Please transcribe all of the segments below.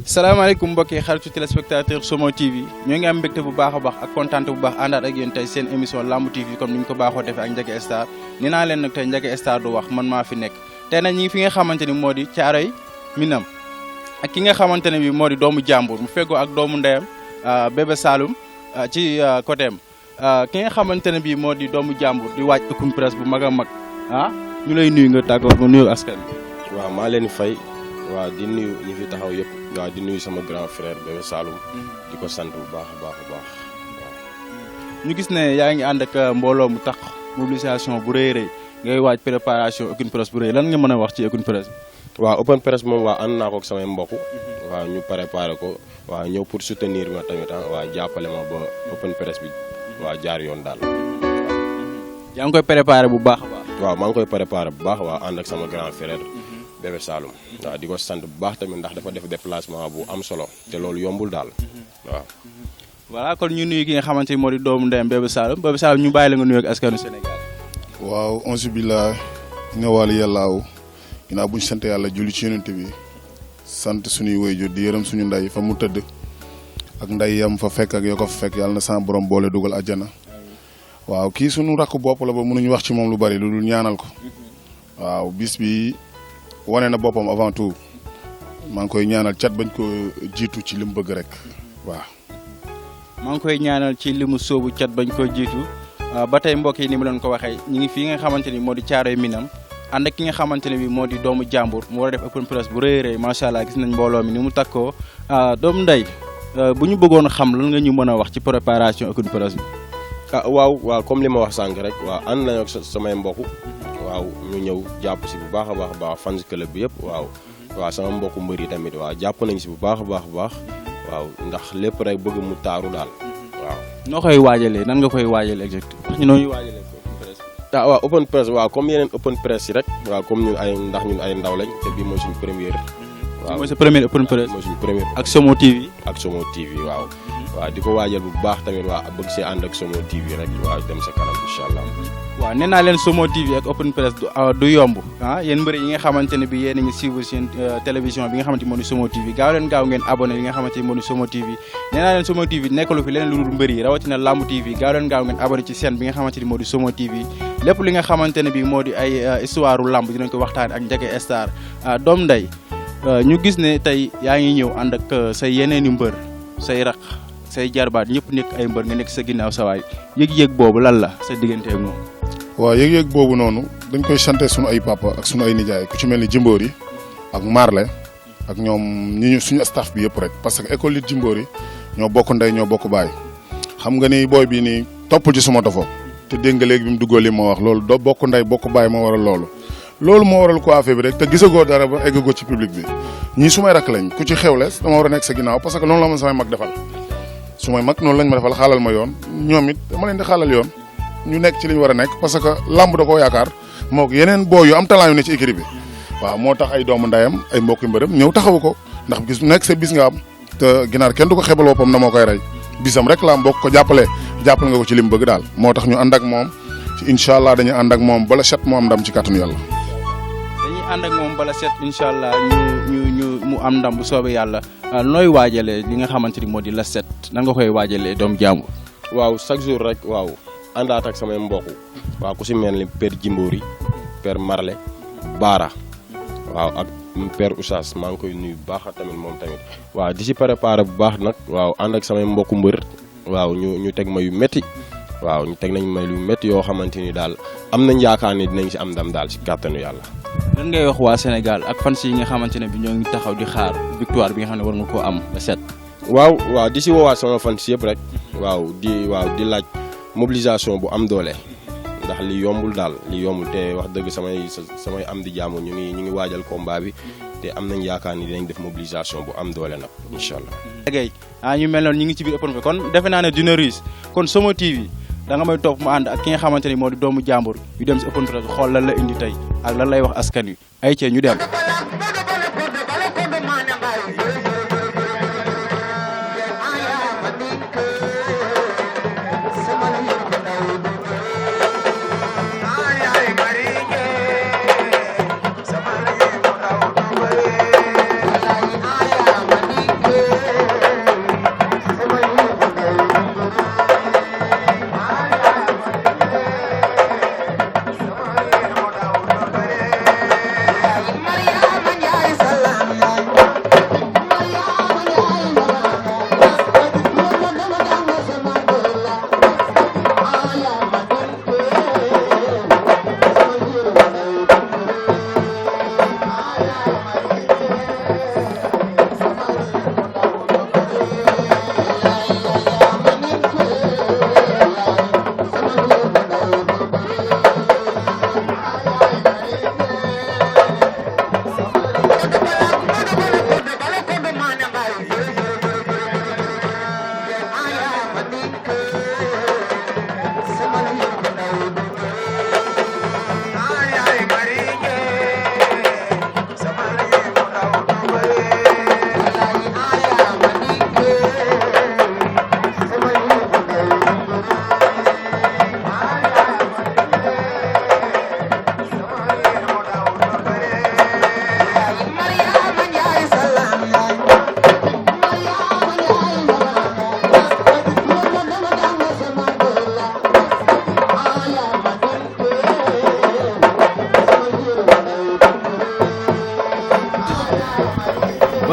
salaamaaleykum mbokki xaritu téléspectateur Somo TV ñoo ngi am mbégte bu baax a baax ak kontaante bu baax àndaat ak yéen tey seen émission Lamb TV comme ni ñu ko baaxoo defee ak Ndiaga Star ni naa leen nag tey Ndiaga Star du wax man maa fi nekk tey nag ñi ngi fi nga xamante ni moo di Caaroy Minam ak ki nga xamante ne bi moo di doomu jàmbur mu feggoo ak doomu ndeyam Bébé Saloum ci côté am ki nga xamante ne bi moo di doomu jàmbur di waaj open press bu mag a mag ñu lay nuyu nga tàggoo nga nuyu askan waaw maa leen fay waaw di nuyu ñi fi taxaw yëpp waaw di nuyu sama grand frère Bébé Saloum di ko sant bu baax a baax a baax waaw. ñu gis ne yaa ngi ànd ak mbooloo mu tax mobilisation bu rëy rëy ngay waaj préparation open press bu rëy lan nga mën a wax ci open press bi. waaw open press moom waaw ànd naa ko ak samay mbokk waaw ñu préparé ko waaw ñëw pour soutenir ma tamit waaw jàppale ma ba open press bi waaw jaar yoon daal. yaa ngi koy préparé bu baax a baax. waaw maa ngi koy préparé bu baax waaw ànd ak sama grand frère Bébé Saloum waaw di ko sant bu baax tamit ndax dafa def déplacement bu am solo te loolu yombul daal waaw. voilà kon ñu nuyu ki nga xamante ni moo di doomu ndeyam Bébé Saloum ñu bàyyi la nga nuyu ak askanu Sénégal. waaw onsi billah ina waali yàllaaw ginnaaw bu ñu sant yàlla julli ci yonent bi sant suñuy waajur di yërëm suñu ndey fa mu tëdd ak ndey yam fa fekk ak yoo ko fa fekk yàlla na sama borom boole dugal àjjana waaw kii suñu rakk bopp la ba mënuñu wax ci moom lu bari lu dul ñaanal ko waaw bis bi wane na boppam avant tout maa ngi koy ñaanal cat bañ ko jiitu ci li mu bëgg rek waaw. maa ngi koy ñaanal ci li mu sóobu cat bañ ko jiitu ba tey mbokk yi ni ma leen ko waxee ñu ngi fii nga xamante ni moo di Caaroy Minam ànd ak ki nga xamante ne bi moo di doomu jàmbur mu war a def open press bu rëy rëy macha allah gis nañ mbooloo mi ni mu takkoo doomu ndey bu ñu bëggoon xam lan nga ñu mën a wax ci préparation open press bi. waaw comme li ma wax sànq rek waaw ànd nañu ak samay mbokk waaw ñu ñëw jàpp si bu baax a baax fans club bi yëpp waaw sama mbokku mbër yi tamit waaw jàpp nañ si bu baax a baax waaw ndax lépp rek bëgg mu taaru daal waaw. noo koy waajalee nan nga koy waajalee exactement wax ñu noo ñuy waajalee open press. waaw open press waaw comme yeneen open press yi rek waaw comme ñun ay ndaw lañ te bii mooy suñu première. waaw mooy sa première open press. mooy suñu première. ak Somo TV. ak Somo TV waaw di ko waajal bu baax tamit waa bëgg see ànd ak Somo TV rek waaw dem sa kanam incha allah. waaw nee naa leen Somo TV ak open press du yomb yéen mbëri yi nga xamante ne bi yéen a ngi suivre seen télévision bi nga xamante ni moo di Somo TV gaaw ngeen abonné li nga xamante ni moo di Somo TV nee naa leen Somo TV nekkalu fi leneen lu dul mbëri yi rawatina Lamb TV gaaw ngeen abonné ci chaîne bi nga xamante ni moo di Somo TV lépp li nga xamante ne bi moo di ay histoire u lamb dinañ ko waxtaan ak Ndiaga Star doom ndey ñu gis ne tey yaa ngi ñëw ànd ak say yeneeni mbër say raq say jarbaat ñëpp nekk ay mbër nga nekk sa ginnaaw sawaay yëg-yëg boobu lan la sa diggante ak moom. waaw yëg-yëg boobu noonu dañ koy sante suñu ay papa ak suñu ay nijaay ku ci mel ni Jimboor yi ak Marle ak ñoom suñu staff bi yëpp rek parce que école lit Jimboor yi ñoo bokk ndey ñoo bokk baay xam nga ni booy bi nii toppul ci suma tofo te dégg nga léegi bi mu duggoo li ma wax loolu doo bokk ndey bokk baay moo waral loolu moo waral ko affaire bi rek te gisagoo dara ba eggagoo ci public bi ñii sumay rakk lañ ku ci xewle dama war a nekk sa ginnaaw parce que loolu la ma samay mag defal sumay mag noonu lañ ma defal xaalal ma yoon ñoom it dama leen di xaalal yoon ñu nekk ci li ñu war a nekk parce que lamb da koo yaakaar moo ko yeneen boo yu am talent yu ne ci équipe bi waaw moo tax ay doomu ndayam ay mbokki mbërëm ñëw taxawu ko ndax gis nekk sa bis nga am te ginaar kenn du ko xebal boppam na moo koy rey bisam rek la am bokk ko jàppale nga ko ci li mu bëgg daal moo tax ñu ànd ak moom ci incha allah dañuy ànd ak moom bala set mu am ndam ci kàttanu yàlla. dañuy ànd ak moom bala set incha allah ñu mu am ndam bu soobee yàlla nooy waajalee li nga xamante ni moo di la set nan nga koy waajalee doomu jàmbur. waaw chaque jour rek waaw àndaat ak samay mbokk waaw ku si mel ni père Jimboori père Marle Baara waaw ak père Oussas maa ngi koy nuyu bu baax tamit moom tamit waaw di si préparé bu baax nag waaw ànd ak samay mbokku mbër waaw ñu teg ma yu métti waaw ñu teg nañ ma yu métti yoo xamante ni daal am nañ yaakaar ni dinañ si am ndam daal si kàttanu yàlla. lan ngay wax waa Sénégal ak fans yi nga xamante ne bi ñoo ngi taxaw di xaar victoire bi nga xam ne war nga koo am ba set. waaw di si woowaat sama fans yëpp rek waaw di laaj mobilisation bu am doole ndax li yombul daal li yombul te wax dëgg samay am di jàmm ñu ngi waajal combat bi te am nañ yaakaar ni dinañ def mobilisation bu am doole nag incha allah. léegi ñu mel noonu ñu ngi ci biir open press kon defe naa ne dina riche kon Somo TV da nga may topp mu ànd ak ki nga xamante ni moo di doomu jàmbur yu dem si open press xool lan la indi tey ak lan lay wax askan wi ay cee ñu dem.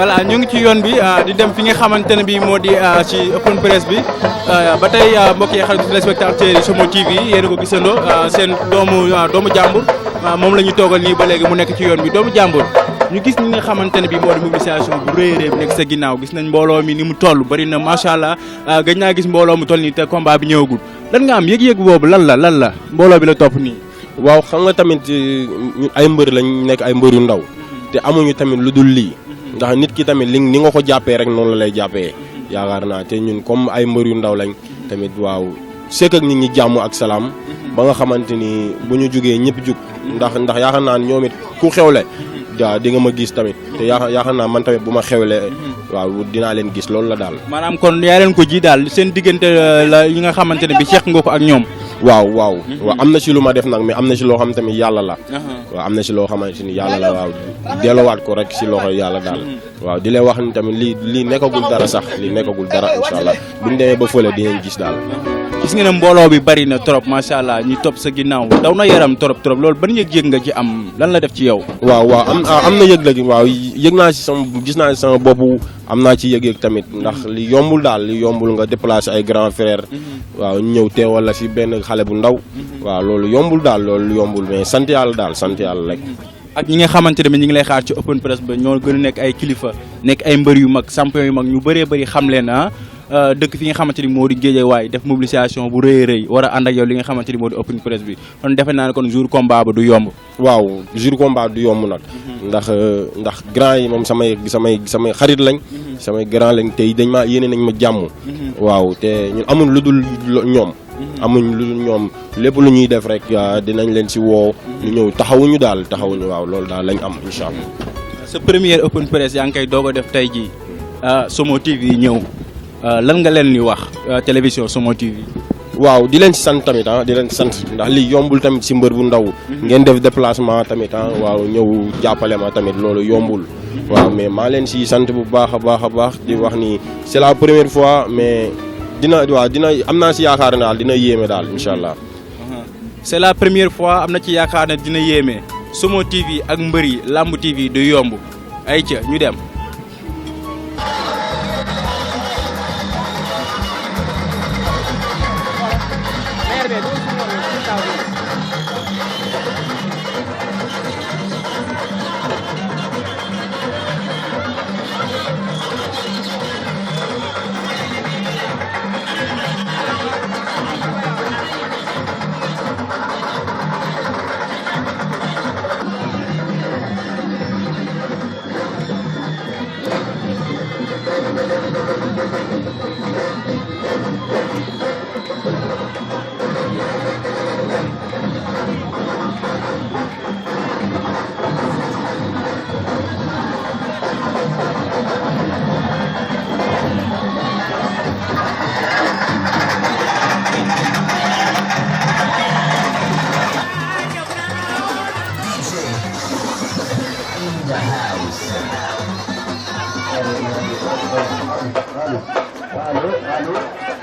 voilà ñu ngi ci yoon bi di dem fi nga xamante ne bii moo di ci open press bi ba tey mbokk yi xarit téléspectateurs yi Somo TV yéen a ko gisandoo seen doomu jàmbur moom la ñu toogal nii ba léegi mu nekk ci yoon bi doomu jàmbur ñu gis ñi nga xamante ne bii moo di mobilisation bu rëy a rëy bi nekk sa ginnaaw gis nañ mbooloo mi ni mu toll bari na macha allah gëj naa gis mbooloo mu toll nii te combat bi ñëwagul lan nga am yëg-yëg boobu lan la mbooloo bi la topp nii. waaw xam nga tamit ñun ay mbër lañ nekk ay mbër yu ndaw te amuñu tamit lu dul lii ndax nit ki tamit ni nga ko jàppee rek noonu la lay jàppee yaakaar naa te ñun comme ay mbër yu ndaw lañ tamit waaw sekk ak nit ñi jàmm ak salaam ba nga xamante ni bu ñu jugee ñëpp jug ndax yaakaar naa ñoom it ku xewle waaw di nga ma gis tamit te yaakaar naa man tamit bu ma xewle waaw dinaa leen gis loolu la daal. maanaam kon yaa leen ko ji daal seen diggante la yi nga xamante ne bi seq nga ko ak ñoom. waaw am na ci lu ma def nag mais am na ci loo xam tamit yàlla la. waaw am na ci loo xamante ni yàlla la waaw delloowaat ko rek ci loxo yàlla daal. waaw di leen wax ni tamit lii nekkagul dara sax lii nekkagul dara incha allah buñ demee ba fële dinañ gis daal. gis nga ne mbooloo bi bari na trop macha allah ñi topp sa ginnaaw daw na yaram trop loolu ban yëg-yëg nga ci am lan la def ci yow. waaw am na yëg-yëg waaw yëg naa ci gis naa ci sama bopp am naa ci yëg-yëg tamit ndax li yombul daal li yombul nga déplacer ay grand frère waaw ñëw teewal la ci benn xale bu ndaw waaw loolu yombul daal loolu yombul mais sant yàlla daal sant yàlla rek. ak ñi nga xamante ne ñi ngi lay xaar ci open press ba ñoo gën a nekk ay kilifa nekk ay mbër yu mag champion yu mag ñu bëree bëri xam leen dëkk fi nga xamante ni moo di Guédiawaye def mobilisation bu rëy a rëy war a ànd ak yow li nga xamante ni moo di open press bi kon defe naa ne kon jour combat ba du yomb. waaw jour combat du yomb nag. ndax grand yi moom samay xarit lañ. samay grand lañ tey dañ maa yéene nañ ma jàmm. waaw te ñun amuñ lu dul ñoom. amuñ lu dul ñoom lépp lu ñuy def rek dinañ leen si woo. ñu ñëw taxawuñu waaw loolu daal lañ am incha allah. sa première open press yaa ngi koy doog a def tey jii Somo TV ñëw. lan nga leen di wax télévision Somo TV. waaw di leen si sant tamit di leen sant ndax lii yombul tamit si mbër bu ndaw. ngeen def déplacement tamit waaw ñëw jàppale ma tamit loolu yombul. waaw mais maa leen si sant bu baax a baax di wax ni c'est la première fois mais dina am naa si yaakaar ne daal dina yéeme daal incha allah. c'est la première fois am na ci yaakaar ne dina yéeme Somo TV ak mbër yi Lamb TV du yomb ay ca ñu dem.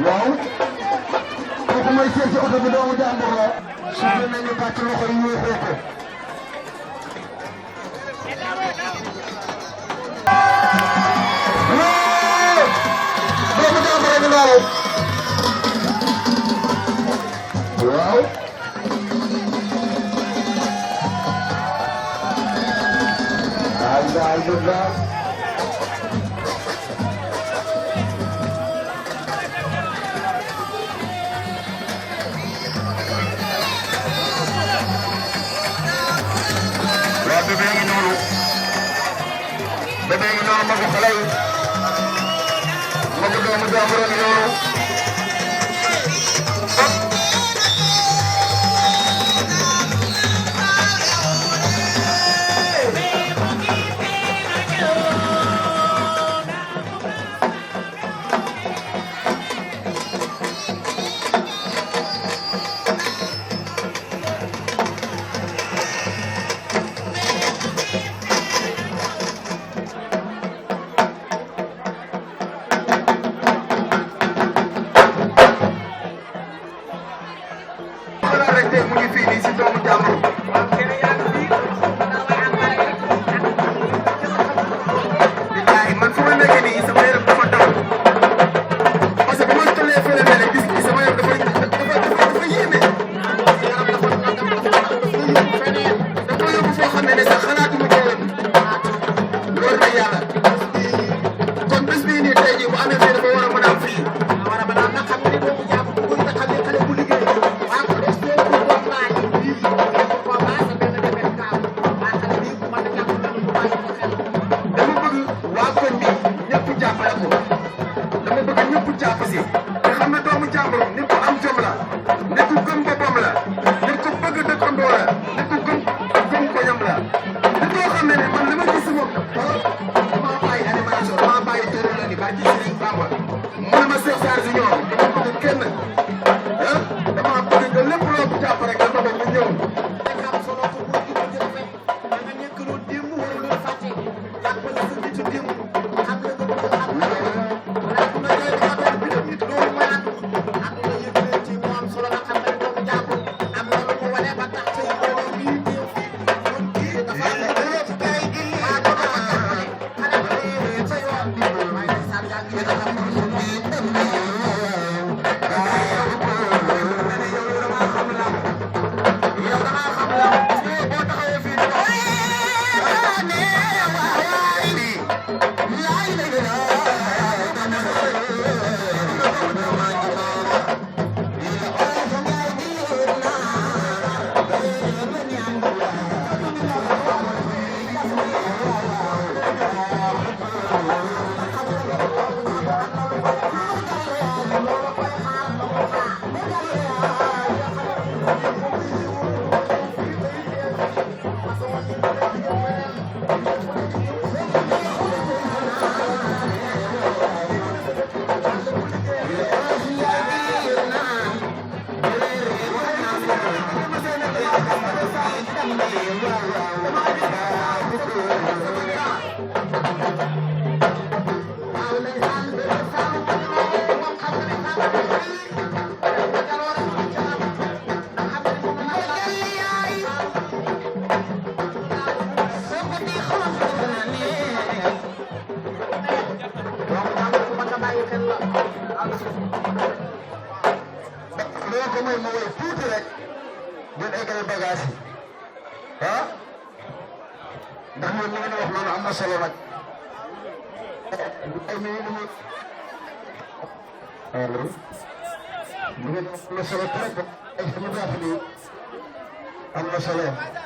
waaw kooku mooy seet si oto bi doomu jàmbur la suuf nañu bàcc loxo yi yéexee ko doomu jàmbur rek waaw waaw alhamdulillah bébé ngi noonu magu xale yi magu doomu jàmbur ngi noonu jàppale ko dama bëgg ñëpp jàpp si te xam ne doomu jàmbur nit ku am jom la nit ku gëm boppam la nit ku bëgg dëkkandoo la nit ku gëm koñam la nit koo xam ne man li ma gis si moom damaa bàyyi animation damaa bàyyi tëral la ni ba ci Serigne Bamba mu ne ma Cheikh Sarr Junior dama bëgg kenn dama bëgg que lépp loo ko jàpp rek dafa bëgg nga ñëw I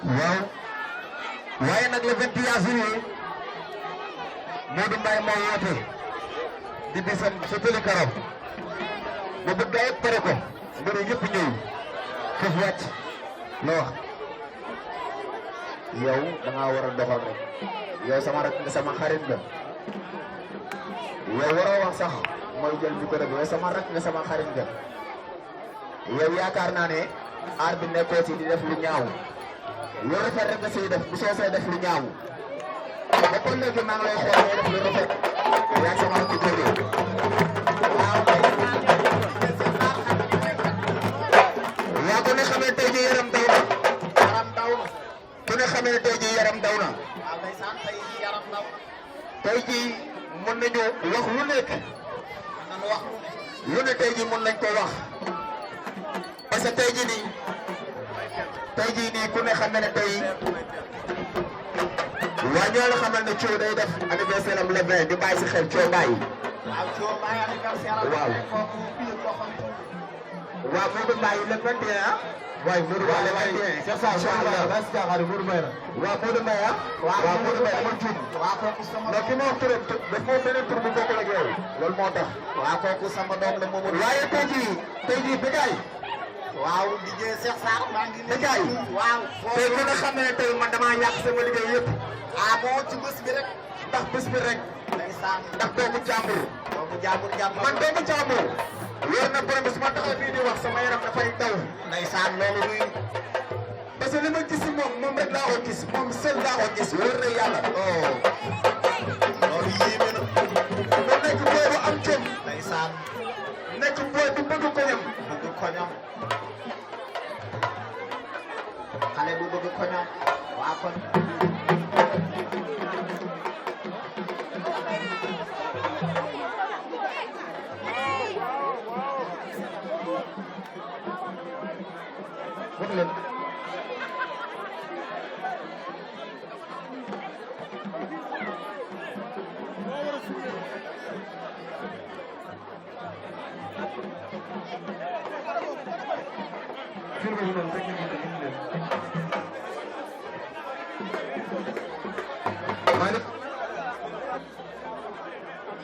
waaw waaye nag le 21 juillet Modou Mbaye moo woote di bisam sa tëli karam ba bëgg gaa yëpp pare ko mbir yëpp ñëw foof wàcc la wax yow da ngaa war a doxal rek yow sama rak nga sama xarit nga yow waroo wax sax mooy jël bi ko rek yow sama rak nga sama xarit nga yow yaakaar naa ne aar bi nekkoo ci di def lu ñaaw lu rafet rek nga siy def bu soosee def lu ñaaw ba kon léegi maa ngi lay xool ngay def lu rafet yaa ngi sama rakk jógee yaa ko ne xamee tey ji yaram daw na ku ne xamee ne tey ji yaram daw na tey ji mën nañu wax lu nekk lu ne tey ji mën nañ ko wax parce que tey ji nii ku ne xam ne tey waa ñoo la xamal ne Thio day def anniversaire am le 20 di bàyyi si xel Thio bàyyi. waaw. waaw Modou Mbaye le 21 ah. waaye Modou Mbaye le 21. c'est ça incha allah Modou Mbaye la. waaw Modou Mbaye ah. waaw Modou Mbaye dama tudd. waaw kooku sama doom. mais ki ma wax turam daf moo beneen tur bu bokkul ak yow. loolu moo tax. waaw kooku sama doom la moom. waaye tey jii Bécaye. waaw DJ Cheikh Sarr maa ngi nii. Bécaye waaw. tey ku ne xam ne tey man damaa ñàkk sama liggéey yëpp. ah bon ci bés bi rek. ndax bés bi rek. ndeysaan ndax doomu jàmbur. man doomu jàmbur. wér na borom bi su ma taxaw fii di wax sama yaram dafay daw. ndeysaan loolu luy. parce que li ma gis moom rek laa ko gis moom seul laa ko gis wér na yàlla. loolu yéeme na. mu nekk booy bu am jom. ndeysaan. nekk booy bu bëgg koñam. bëgg koñam. xale bu bëgg koñam. waa kon.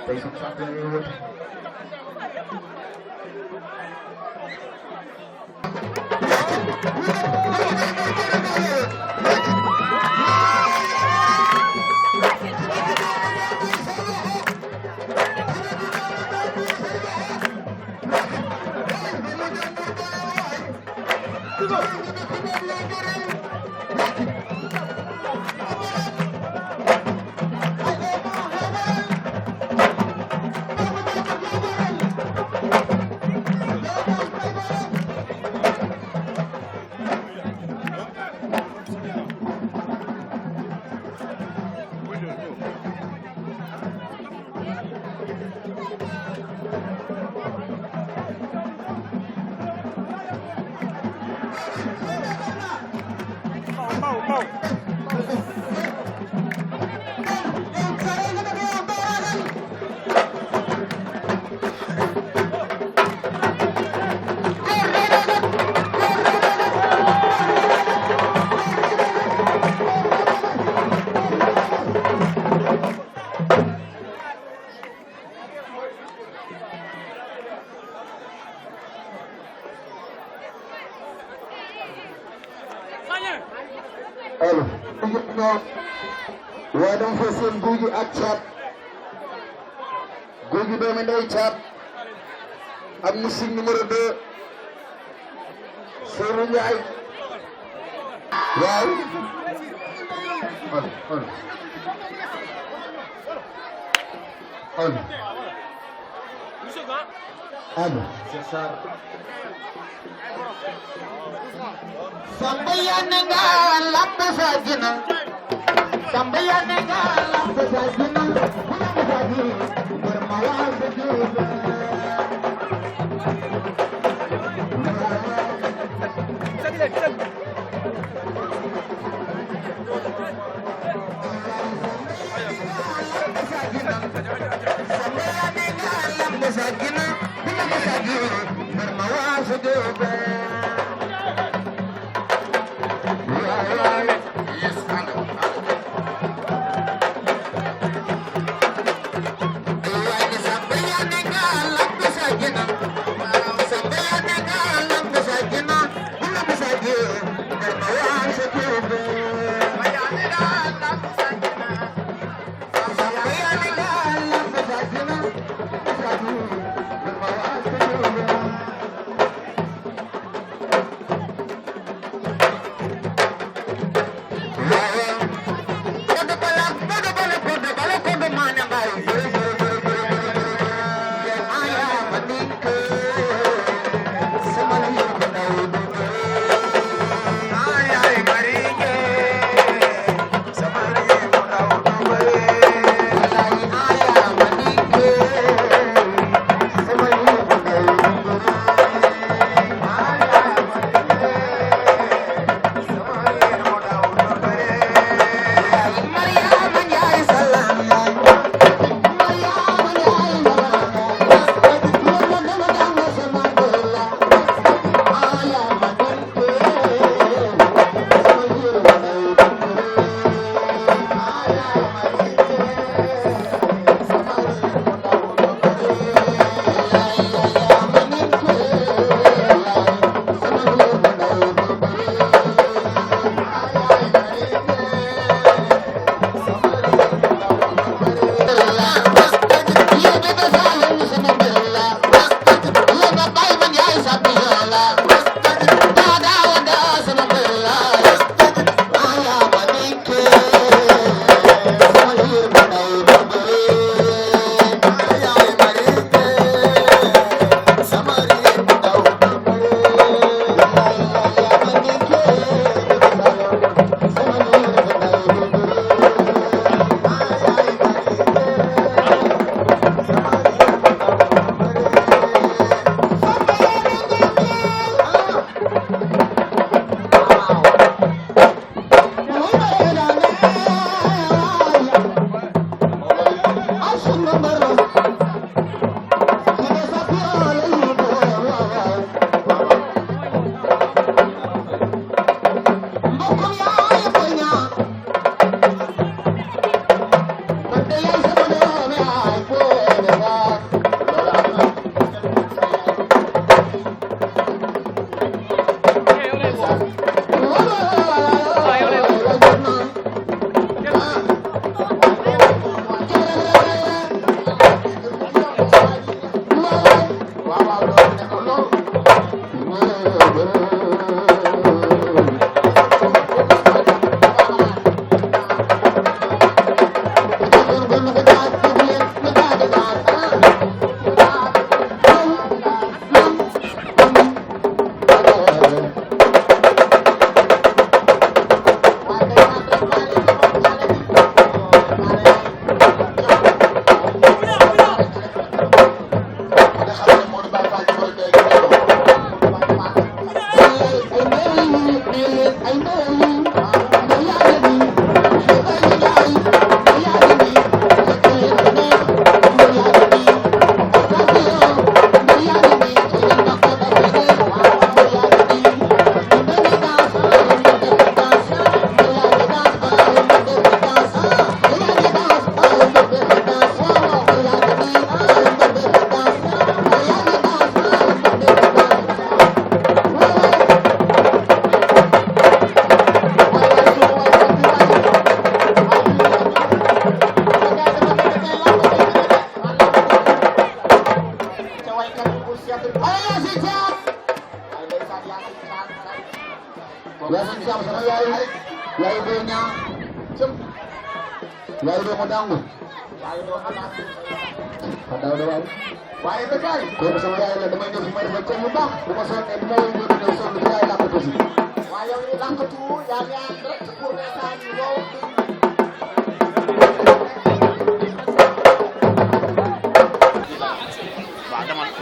Tey suñu sant la ñuy woote. allo waaye dama fa seen guy gi ak caat guy gi doomi ndey caat ak musique numéro 2 Seydou Ndiaye waaw allo c'est ça Samba yane nga lamb sajina Samba yane nga lamb sajina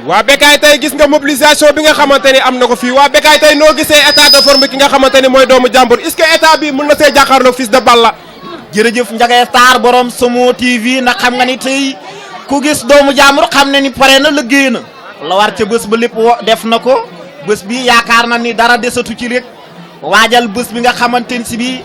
waa Bécaye tey gis nga mobilisation bi nga xamante ni am na ko fii waa Bécaye tey noo gisee état de forme ki nga xamante ni mooy doomu jàmbur est-ce que état bi mën na see jàkkaarloog Fils de Balla. jërëjëf Ndiaga Star borom Somo TV ndax xam nga ni tey ku gis doomu jàmbur xam ne ni pare na liggéey na la war ca bés ba lépp def na ko bés bi yaakaar na ni dara desatu ci rek waajal bés bi nga xamante ni si bii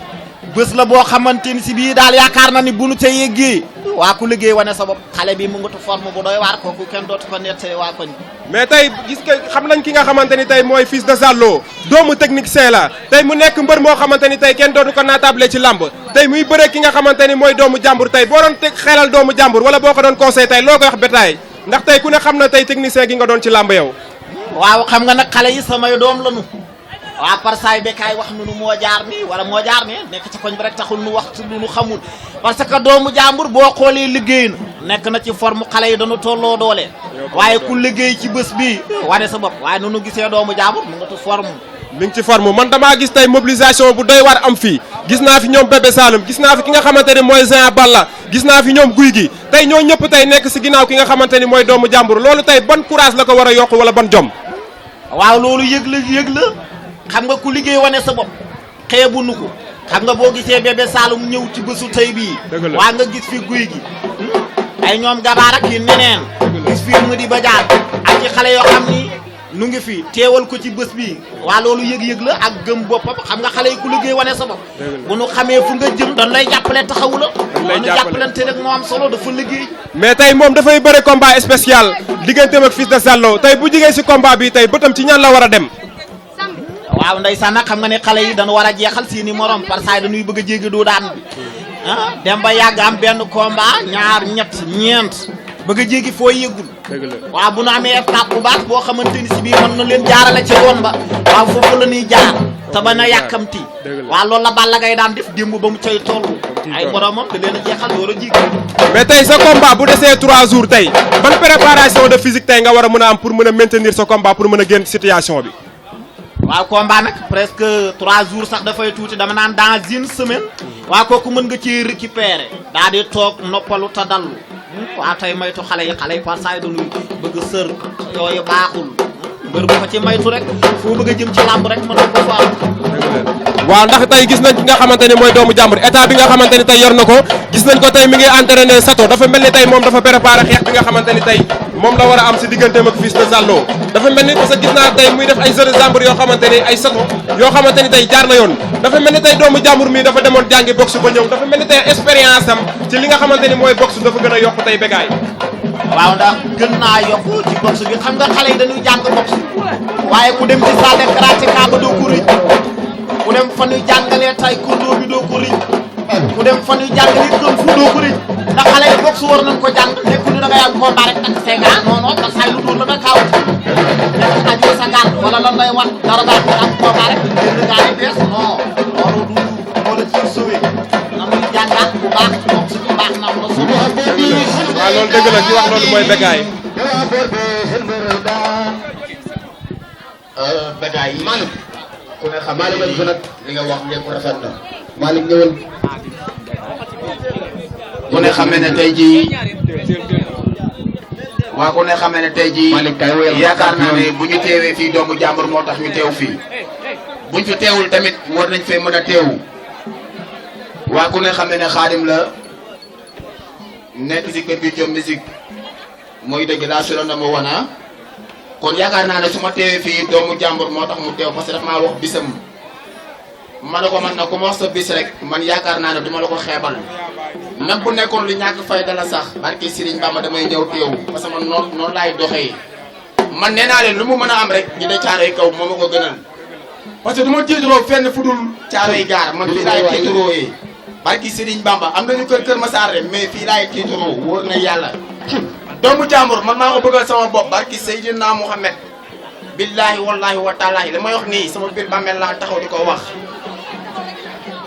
bés la boo xamante ni si bii daal yaakaar na ni bu nu ca yeggee waa ku liggéey wane sa bopp xale bi mu ngatu forme bu doy waar kooku kenn dootu ko nettali waa koñ. mais tey gis nga xam nañ ki nga xamante ni tey mooy Fils de Zallo doomu technicien la tey mu nekk mbër moo xamante ni tey kenn dootu ko naatable ci làmb tey muy bëre ki nga xamante ni mooy doomu jàmbur tey boo doon teg xelal doomu jàmbur wala boo ko doon conseil tey loo koy wax Bécaye ndax tey ku ne xam na tey technicien gi nga doon ci làmb yow. waaw xam nga nag xale yi samay doom lanu waaw par saay Bécaye wax nu moo jaar nii wala moo jaar ne nekk ci koñ bi rek taxul nu wax lu nu xamul parce que doomu jàmbur boo xoolee liggéey na nekk na ci forme xale yi dañu tolloo doole waaye ku liggéey ci bés bi wane sa bopp waaye nu gisee doomu jàmbur mu nga tu forme mi ngi ci forme man damaa gis tey mobilisation bu doy war am fii gis naa fi ñoom Bébé Saloum gis naa fi ki nga xamante ni mooy Géant Balla gis naa fi ñoom Guy gi tey ñoo ñëpp tey nekk si ginnaaw ki nga xamante ni mooy doomu jàmbur loolu tey ban courage la ko war a yokk wala ban jom. waaw loolu yëg la xam nga ku liggéey wane sa bopp xeebu nu ko xam nga boo gisee Bébé Saloum ñëw ci bésu tey bii waa nga gis fi Guy gi ay ñoom gabaar ak yi neneen gis fi mu di ba jaar ak ci xale yoo xam ni nu ngi fi teewal ko ci bés bi waa loolu yëg-yëg la ak gëm boppam xam nga xale yi ku liggéey wane sa bopp bu nu xamee fu nga jëm dañ lay jàppale taxawu la dañu jàppalante rek moo am solo dafa liggéey mais tey moom dafay bëre combat spécial digganteem ak Fils de Zallo tey bu jigee si combat bi tey bëtam ci ñaan la war a dem. waaw ndeysaan nag xam nga ne xale yi dañu war a jeexal seeni morom par ça dañuy bëgg a jéggi doo daan bi dem ba yàgg am benn combat ñaar ñett ñeent bëgg a jéggi foo yëggul waaw bu nu amee étape bu baax boo xamante ni si bii mën na leen jaarale ci yoon ba waaw foofu la ñuy jaar te ba na yàkkamti waaw loolu la Balla Gaye daan def démb ba mu cay toll ay boromam da leen a jeexal door a jéggi mais tey sa combat bu desee 3 jours tey ban préparation de physique tey nga war a mën a am pour mën a maintenir sa combat pour mën a génn situation bi. waaw combat nag presque 3 jours sax dafay tuuti dama naan dans une semaine waaw kooku mën nga ci récupérer daa di toog noppalu te dallu waaw tey maytu xale yi par saa yi dañuy bëgg sër yooyu baaxul mbër bu ko ci maytu rek foo bëgg a jëm ci làmb rek mën na ko fa am. waaw ndax tey gis nañ ki nga xamante ni mooy doomu jàmbur état bi nga xamante ni tey yor na ko gis nañ ko tey mi ngi entraîné sato dafa mel ni tey moom dafa préparé xeex bi nga xamante ni tey moom la war a am si digganteem ak Fils de Zallo dafa mel ni parce que gis naa tey muy def ay jeux de jàmbur yoo xamante ni ay sato yoo xamante ni tey jaar na yoon dafa mel ni tey doomu jàmbur mi dafa demoon jàngi boxe ba ñëw dafa mel ni tey expérience am ci li nga xamante ni mooy boxe dafa gën a yokk tey Bécaye. waaw ndax gën naa yokku ci boxe bi xam nga xale yi dañuy jàng boxe waaye ku dem ci salle de karatéka ba doo ko rëcc ku dem fa ñuy jàngalee taekwondo bi doo ko rëcc ku dem fa ñuy jàngalee kung fu doo ko rëcc ndax xale yi boxe war nañ ko jàng nekkul ni da ngay am combat rek takk say gaa non non parce que lu dóor la nga kaaw nekk aju sa gaan wala lan lay wax dara daal ko am combat rek génn gaa yi bees non loolu du moo la ciy sauvé na muy jàngaat bu baax ci boxe bi baax na am na solo. waaw loolu dëgg la ci wax loolu mooy Bécaye. Bécaye yi Malick ku ne xam Malick nag li nga wax lépp rafet na Malick ñëwal ku ne xam ne tey jii waa ku ne xam ne tey jii yaakaar naa ne bu ñu teewee fii doomu jàmbur moo tax ñu teew fii buñ fi teewul tamit war nañ fee mën a teewu waa ku ne xam ne Xaadim la nekk si kër gi Jom Musique mooy dëgg laa solo na ma wana kon yaakaar naa ne su ma teewee fii doomu jàmbur moo tax mu teew parce que daf maa wax bisam ma ne ko man nag ku ma wax sa bis rek man yaakaar naa ne duma la ko xeebal nag bu nekkoon lu ñàkk fayda la sax barki Serigne Bamba damay ñëw teew parce que man noonu laay doxee man nee naa leen lu mu mën a am rek ñu de caaroy kaw moo ma ko gënal parce que du ma tiituroo fenn fu dul caaroy gaar man fii laay tiituroo yee barki Serigne Bamba am nañu kër Massar mais fii laay tiituroo wóor na yàlla doomu jàmbur man maa ko bëggal sama bopp barki Seydina Mouhamed billahi wallahi wa taalaahi li may wax nii sama biir bàmmeel laa taxaw di ko wax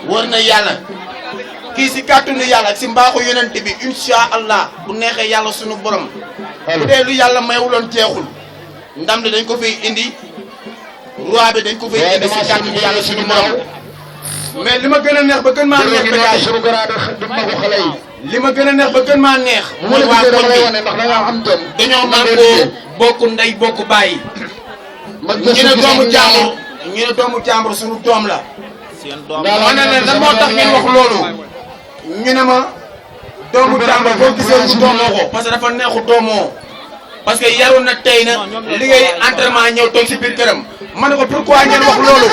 wóor na yàlla kii si kàttanu yàlla ak si mbaaxu yonent bi incha allah bu neexee yàlla sunu borom bu dee lu yàlla mayewuloon jeexul ndam li dañ ko fiy indi roi bi dañ ko fiy indi si kàttanu yàlla sunu borom mais li ma gën a neex ba gën maa neex Bécaye li ma gën a neex ba gën maa neex mooy waa koñ bi dañoo mànkoo bokk ndey bokk bàyyi. ñu ne doomu jàmbur suñu doom la. ma ne leen lan moo tax ngeen wax loolu. ñu ne ma doomu jàmbur boo gisee mu doomoo ko parce que dafa neexu doomoo. parce que yaru na tey na liggéey entraînement ñëw toog si biir këram. ma ne ko pourquoi ngeen wax loolu.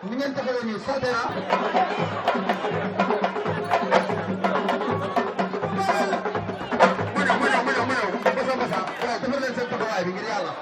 ni ngeen taxawee nii salte na mu ñëw basa basa waaw defal leen seen taxawaay bi ngir yàlla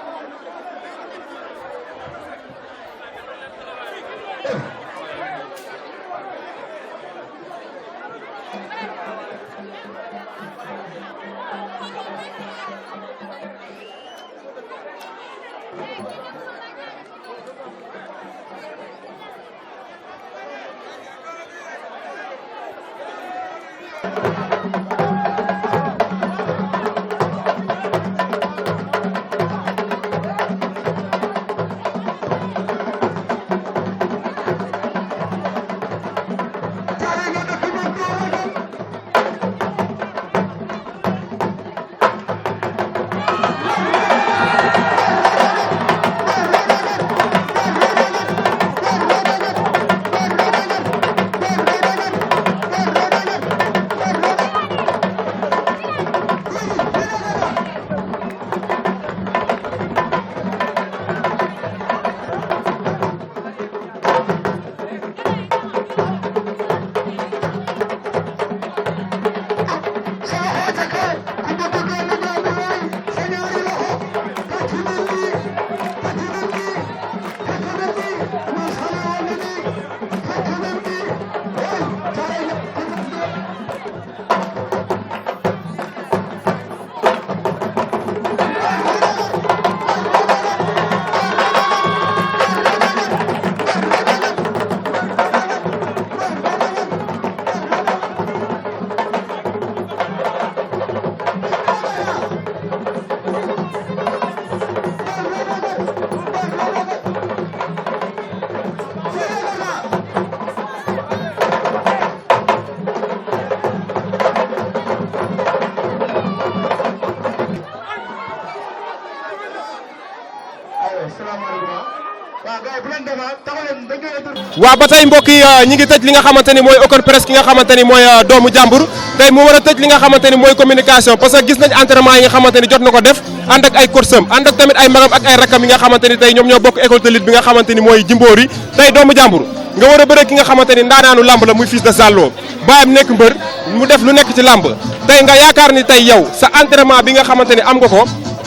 waaw ba tey mbokk yi ñi ngi tëj li nga xamante ni mooy open presse ki nga xamante ni mooy doomu jàmbur tey mu war a tëj li nga xamante ni mooy communication parce que gis nañ entraînement yi nga xamante ni jot na ko def ànd ak ay coacham ànd ak tamit ay magam ak ay rakam yi nga xamante ni tey ñoom ñoo bokk école de lutte bi nga xamante ni mooy Jimbori tey doomu jàmbur nga war a bëre ki nga xamante ni ndaanaanu lamb la muy Fils de Zallo baayam nekk mbër mu def lu nekk ci lamb tey nga yaakaar ni tey yow sa entraînement bi nga xamante ni am nga ko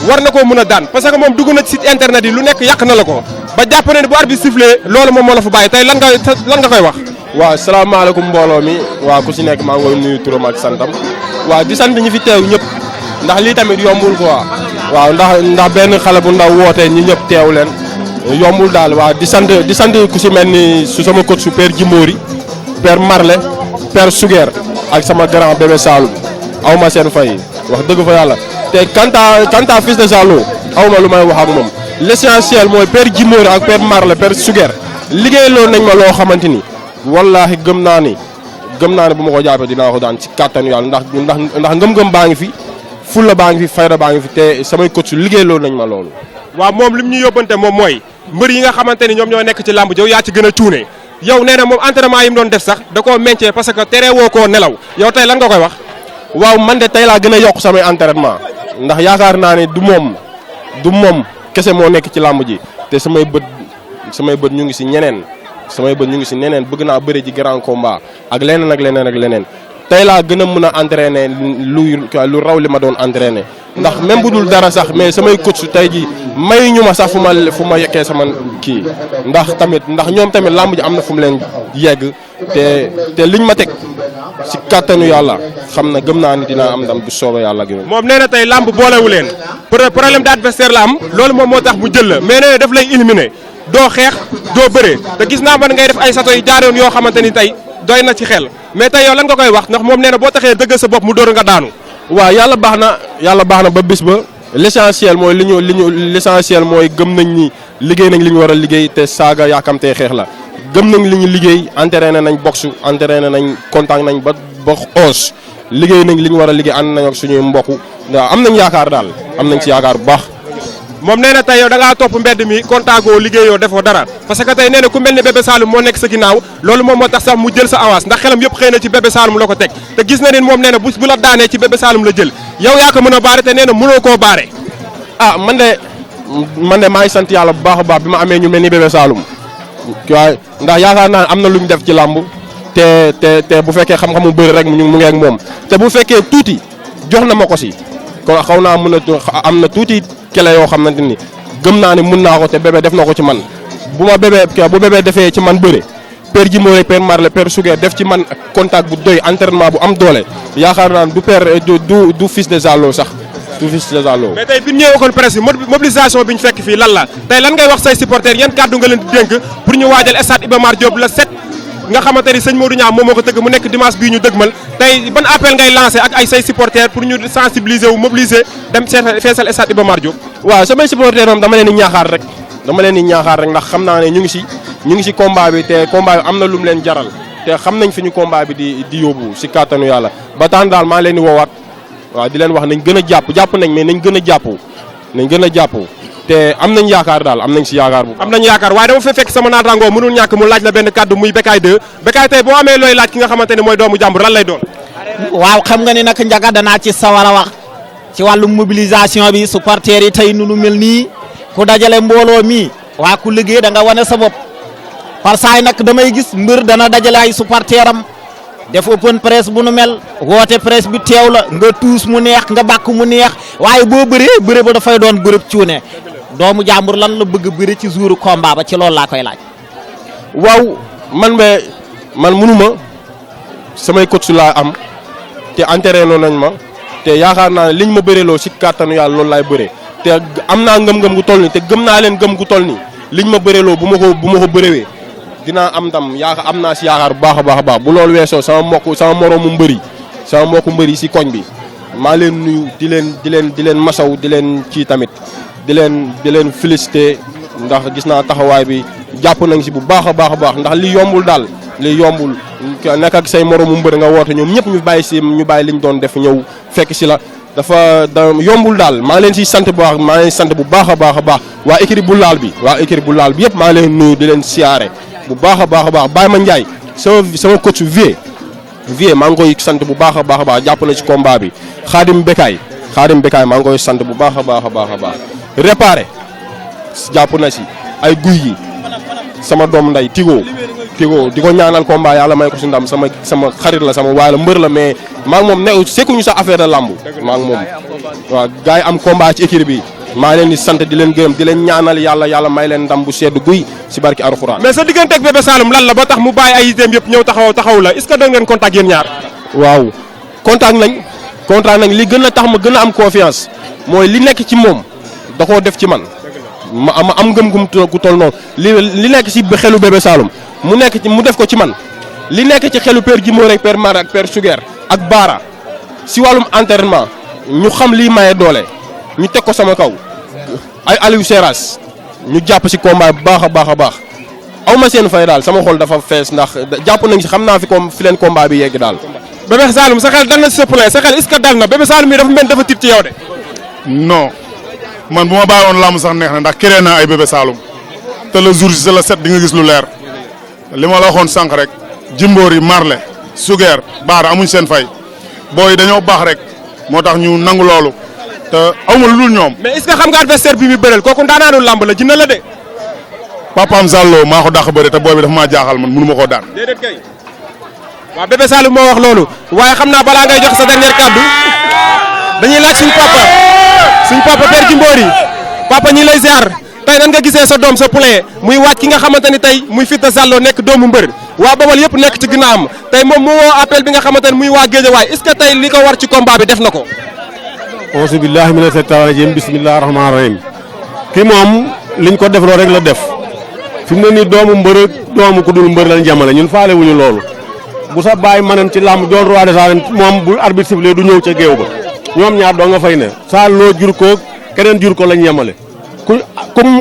war na koo mën a daan parce que moom dugg na ci site internet yi lu nekk yàq na la ko ba jàpp ne bu arbitre sifflé loolu moom moo la fa bàyyi tey lan nga koy wax. waaw salaamaaleykum mbooloo mi waaw ku si nekk maa ngi koy nuyu turam ak santam waaw di sant ñi fi teew ñëpp ndax lii tamit yombul quoi waaw ndax benn xale bu ndaw wootee ñi ñëpp teew leen yombul daal waaw di sant ku si mel ni su sama coach su père Jimbori père Marle père Suger ak sama grand bébé Saloum aw ma seen fay wax dëgg fa yàlla te quant à Fils de Zallo aw ma lu may wax ak moom l'essentiel mooy père Jimbori ak père Marle père Suger liggéeyloo nañ ma loo xamante ni wallaahi gëm naa ni bu ma ko jàppee dinaa ko daan ci kàttanu yàlla ndax ngëm-ngëm baa ngi fi fulla baa ngi fi fayda baa ngi fi te samay coach liggéeyloo nañ ma loolu. waaw moom lim ñu yóbbante moom mooy mbër yi nga xamante ni ñoom ñoo nekk ci làmb yow yaa ci gën a cuune yow nee na moom entraînement yi mu doon def sax da koo meñcee parce que tere woo koo nelaw yow tey lan nga koy wax. waaw man de tey laa gën a yokk samay entraînement ndax yaakaar naa ne du moom kese moo nekk ci làmb ji te samay bët ñu ngi si ñeneen bëgg naa bëre ji grand combat ak leneen tey laa gën a mën a entraîner lu raw li ma doon entraîner ndax même bu dul dara sax mais samay coach tey ji mayuñu ma sax fu ma yekkee sama kii ndax ñoom tamit làmb ji am na fu mu leen yegg te liñ ma teg si kàttanu yàlla xam na gëm naa ni dinaa am ndam bu soobee yàlla gi moom nee na tey làmb boolewu leen problème d'adversaire la am loolu moom moo tax mu jël la mais nee na daf lay éliminer doo xeex doo bëree te gis naa man ngay def ay sato yu jaaroon yoo xamante ni tey doy na ci xel mais tey yow lan nga koy wax ndax moom nee na boo taxee dëggal sa bopp mu dóor nga daanu. waaw yàlla baax na ba bis ba l'essentiel mooy l'essentiel mooy gëm nañ ni liggéey nañ li ñu war a liggéey te saaga yaakamtee xeex la gëm nañ li ñu liggéey entraîné nañ boxe entraîné nañ contact nañ ba os liggéey nañ li ñu war a liggéey ànd nañ ak suñuy mbokk waaw am nañ yaakaar daal am nañ ci yaakaar bu baax. moom nee na tey yow da ngaa topp mbedd mi kontaagoo liggéeyoo defoo dara parce que tey nee na ku mel ni bébé Saloum moo nekk sa ginnaaw loolu moom moo tax sax mu jël sa avance ndax xelam yëpp xëy na ci bébé Saloum la ko teg te gis na ni moom nee na bu la daanee ci bébé Saloum la jël yow yaa ko mën a baare te nee na mënoo koo baare. man de maa ngi sant yàlla bu baax a baax bi ma amee ñu mel ni bébé Saloum waaye ndax yaakaar naa am na lu ñu def ci làmb te bu fekkee xam-xamu bëri rek mu ngi ak moom te bu fekkee tuuti jox na ma ko si kon xaw naa mën a am na tuuti kele yoo xamante ni gëm naa ne mën naa ko te bébé def na ko ci man bu bébé defee ci man bëre père Jimbo rek père Marley père Suger def ci man contact bu doy entraînement bu am doole yaakaar naa du père du fils de Zallo sax du fils de Zallo. mais tey bi ñu ñëwee open presse bi mobilisation bi ñu fekk fii lan la tey lan ngay wax say supporters yan kàddu nga leen di dénk pour ñu waajal stade Iba Mar Diop la 7 nga xamante ni sëñ Modou Niang moom moo ko tëgg mu nekk dimanche bii ñu dëgmal tey ban appel ngay lancé ak ay say supporters pour ñu sensibiliser wu mobiliser dem feesal stade Iba Mar Diop. waaw samay supporters moom dama leen di ñaaxaar rek ndax xam naa ne ñu ngi si combat bi te combat bi am na lu mu leen jaral te xam nañ fi ñu combat bi di yóbbu si kàttanu yàlla ba tax daal maa leen di woowaat waaw di leen wax nañ gën a jàpp nañ mais nañ gën a jàpp te am nañ yaakaar daal am nañ si yaakaar bu am nañ yaakaar waaye dama fekk sama naataangoo mënul ñàkk mu laaj la benn kàddu muy Bécaye 2 Bécaye tey boo amee looy laaj ki nga xamante ne mooy doomu jàmbur lan lay doon. waaw xam nga ni nag njaga danaa ci sawar a wax ci wàllu mobilisation bi supporters yi tey nu mel nii ku dajale mbooloo mi waa ku liggéey da nga wane sa bopp parce que nag damay gis mbër dana dajale ay supporters am def open presse bu nu mel woote presse bi teew la nga tuus mu neex nga bàkk mu neex waaye boo bëre ba dafay doon bërëb cuune doomu jàmbur lan la bëgg bëri ci jouru combat ba ci loolu laa koy laaj. waaw man mënuma samay coach laa am te entraîné nañ ma te yaakaar naa ne liñ ma bëreloo si kàttanu yàlla loolu laay bëree te am naa ngëm-ngëm gu toll nii te gëm naa leen gëm gu toll nii liñ ma bëreloo bu ma ko bërewee dinaa am ndam am naa si yaakaar bu baax a baax bu loolu weesoo sama moroomu mbëri si koñ bi maa leen nuyu di leen masaw di leen ci tamit di leen félicité ndax gis naa taxawaay bi jàpp nañ si bu baax a baax ndax li yombul daal li yombul nekk ak say moroomu mbër nga woote ñoom ñëpp ñu bàyyi liñ doon def ñëw fekk si la dafa yombul daal maa ngi leen siy sant bu baax bu baax a baax waa écurie bu laal bi yëpp maa ngi leen nuyu di leen siyaare bu baax a baax Baye Ma Ndiaye sama coach vie maa ngi koy sant bu baax a baax jàpp na ci combat bi Khadim Bécaye maa ngi koy sant bu baax a baax réparé jàpp na si ay guy yi sama doom nday Tigo di ko ñaanal combat yàlla may ko si ndam sama xarit la sama waay la mbër la mais maa ngi moom ne sekkuñu sax affaire de lamb maa ngi moom waaw gars yi am combat ci équipe bi maa leen di sant di leen gërëm di leen ñaanal yàlla may leen ndam bu sedd guy si barki Alxuraan. mais sa diggante ak Bébé Saloum lan la ba tax mu bàyyi ay yiteem yëpp ñëw taxaw la est-ce que da ngeen contact yéen ñaar. waaw contact nañ li gën a tax ma gën a am confiance mooy li nekk ci moom da koo def ci man ma am ngëm-ngëm gu toll noonu li nekk ci xelu Bébé Saloum mu def ko ci man li nekk ci xelu père Jimbo rek père Mar ak père Suger ak Baara si wàllum entraînement ñu xam lii maye doole ñu teg ko sama kaw ay Aliou Seras ñu jàpp si combat bu baax a baax aw ma seen fay daal sama xol dafa fees ndax jàpp nañ si xam naa fi leen combat bi yegg daal. Bébé Saloum sa xel dal na si sa poulain sa xel est-ce que dal na Bébé Saloum mi dafa mel dafa tiit ci yow de. non man bu ma bàyyi woon làmb sax neex na ndax créé naa ay Bébé Saloum te le jour si la 7 di nga gis lu leer li ma la waxoon sànq rek Jimbori Marley Suger Baara amuñ seen fay booy dañoo baax rek moo tax ñu nangu loolu te awma lu dul ñoom. mais est-ce que xam nga adversaire bi mu bëreel kooku ndaanaanu làmb la jinne la de. papaam Zallo maa ko dàq bëre te booy bi dafa maa jaaxal man mënu ma koo daan. déedéet kay waaw Bébé Saloum moo wax loolu waaye xam naa balaa ngay jox sa dernier kàddu dañuy laaj suñ papa père Jimbori papa ñi lay ziar tey nan nga gisee sa doom sa poulain muy waaj ki nga xamante ni tey muy Fils de Zallo nekk doomu mbër waa Bawol yëpp nekk ci ginnaawam tey moom mu woo appel bi nga xamante ni muy waa Géejawaay est-ce que tey li ko war ci combat bi def na ko. auzu billahi mina shaytaani rajiim bismillahi rahmaani rahiim ki moom liñ ko def loo rek la def fi mu ne nii doomu mbër doomu ku dul mbër lañ jamale ñun faale wuñu loolu bu sa bàyyi manen ci làmb doon roi des arènes moom bu arbitre sifflé du ñëw ca géew ba ñoom ñaar doo nga fay ne saa loo jur ko keneen jur ko lañ yemale ku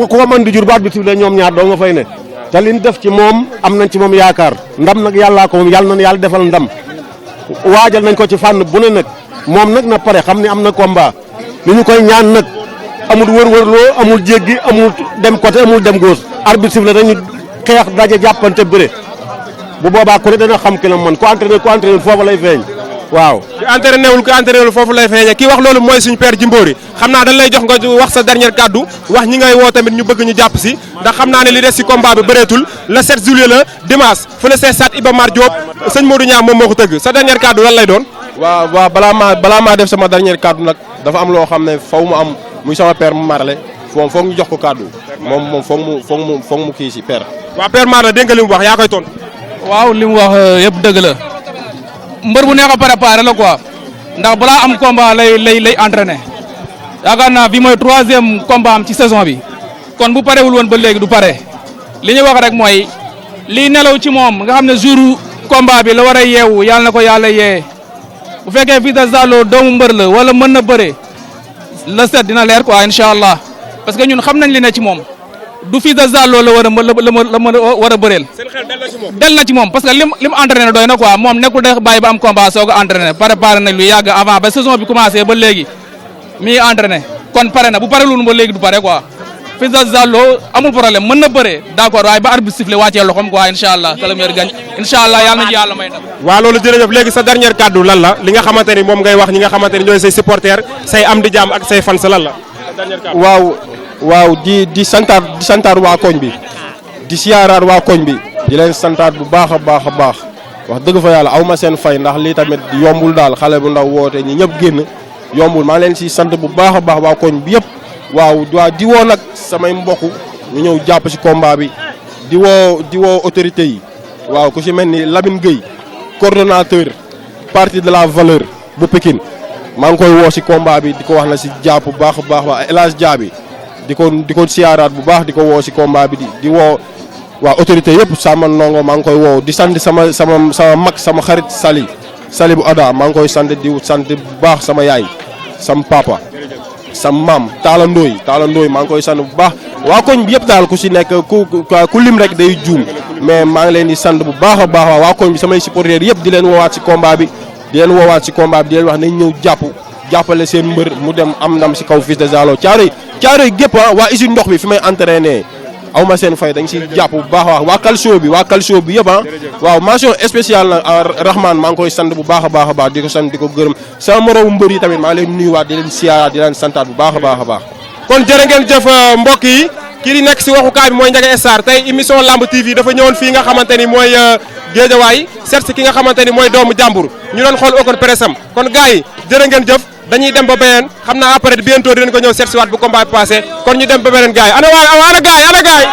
ko mën di jur ba arbitre sifflé ñoom ñaar doo nga fay ne te liñ def ci moom am nañ ci moom yaakaar ndam nag yàllaa ko moom yàlla na yàlla defal ndam waajal nañ ko ci fànn bu ne nag moom nag na pare xam ni am na combat li ñu koy ñaan nag amul wër-wërloo amul jéggi amul dem côté amul dem gauche arbitre sifflé dañu xeex daje jàppante bëre bu boobaa ku ne dana xam ki la man ku entraîné foofu lay feeñ waaw ki entraîné wul ki entraîné wul foofu lay feeñee kii wax loolu mooy suñu père Djimbori xam naa dañ lay jox nga wax sa dernier kaddu wax ñi ngay woo tamit ñu bëgg ñu jàpp si ndax xam naa ne li des si combat bi bëreetul le 7 juillet la dimanche fële see stade Iba Mar Diop sëñ Modou Niang moom moo ko tëgg sa dernier kaddu lan lay doon. waaw balaa maa def sama dernier kaddu nag dafa am loo xam ne faw mu am muy sama père Marley foog ñu jox ko kaddu moom foog mu kii si père. waaw père Marley dégg nga li mu wax yaa koy tontu. waaw li mu wax yëpp dëgg la mbër bu neex a préparé la quoi ndax balaa am combat lay entraîné yaakaar naa bi mooy 3e combat am ci saison bi kon bu parewul woon ba léegi du pare li ñu wax rek mooy liy nelaw ci moom nga xam ne jour combat bi la war a yeewu yàlla na ko yàlla yee bu fekkee Fils de Zalo doomu mbër la wala mën na bëre le 7 dina leer quoi incha allah parce que ñun xam nañ li ne ci moom. du Fils de Zalo la war a bëreel. seen xel dal na ci moom. dal na ci moom parce que lim entraîné doy na quoi moom nekkul da bàyyi ba am combat soog a entraîné préparé na lu yàgg avant ba saison bi commencé ba léegi mi ngi entraîné kon pare na bu parelul ba léegi du pare quoi Fils de Zalo amul problème mën na bëree d'accord waaye ba arbitre sifflé wàccee loxoom quoi incha allah que le meilleur gagne incha allah yàlla na ci yàlla may ndam. waaw loolu jërëjëf léegi sa dernier kaddu lan la li nga xamante ni moom ngay wax ñi nga xamante ni ñooy say supporters say am di jàmm ak say fans lan la. waaw di santaat waa koñ bi di siyaaraat waa koñ bi di leen santaat bu baax a baax wax dëgg fa yàlla aw ma seen fay ndax lii tamit yombul daal xale bu ndaw woote ñi ñëpp génn yombul maa leen si sant bu baax a baax waa koñ bi yëpp waaw di woo nag samay mbokk ñu ñëw jàpp si combat bi di woo autorité yi waaw ku si mel ni Lamine Gueye coordonnateur parti de la valeur bu Pikine maa ngi koy woo si combat bi di ko wax na si jàpp bu baax a baax waa El Hadj Diaby di ko siyaaraat bu baax di ko woo si combat bi di woo waa autorité yëpp sama ndongo maa ngi koy woo di sant sama mag sama xarit Sali bu Ada maa ngi koy sant di sant bu baax sama yaay sama papa sama maam Talla Ndoye maa ngi koy sant bu baax waa koñ bi yëpp daal ku si nekk ku lim rek day juum mais maa ngi leen di sant bu baax a baax waa koñ bi samay supporters yëpp di leen woowaat si combat bi di leen wax nañ ñëw jàppale seen mbër mu dem am ndam si kaw Fils de Zalo Caaroy gépp waa usine ndox bi fi may entraîné aw ma seen fay da nga si jàpp bu baax waa calcio bi yëpp waaw mention spéciale nag Rahman maa ngi koy sant bu baax a baax di ko sant di ko gërëm sama moromu mbër yi tamit maa ngi leen nuyuwaat di leen siyaaraat di leen santaat bu baax a baax kon jërë ngeen jëf mbokk yi kii di nekk si waxukaay bi mooy Ndiaga Star tey émission Lamb TV dafa ñëwoon fii nga xamante ni mooy Géejawaay seet si ki nga xamante ni mooy doomu jàmbur ñu doon xool open press am kon gars yi jërë ngeen jëf dañuy dem ba beneen xam naa après bientôt dinañ ko ñëw seet si waat bu combat bi passé kon ñu dem ba beneen gars yi ana gaay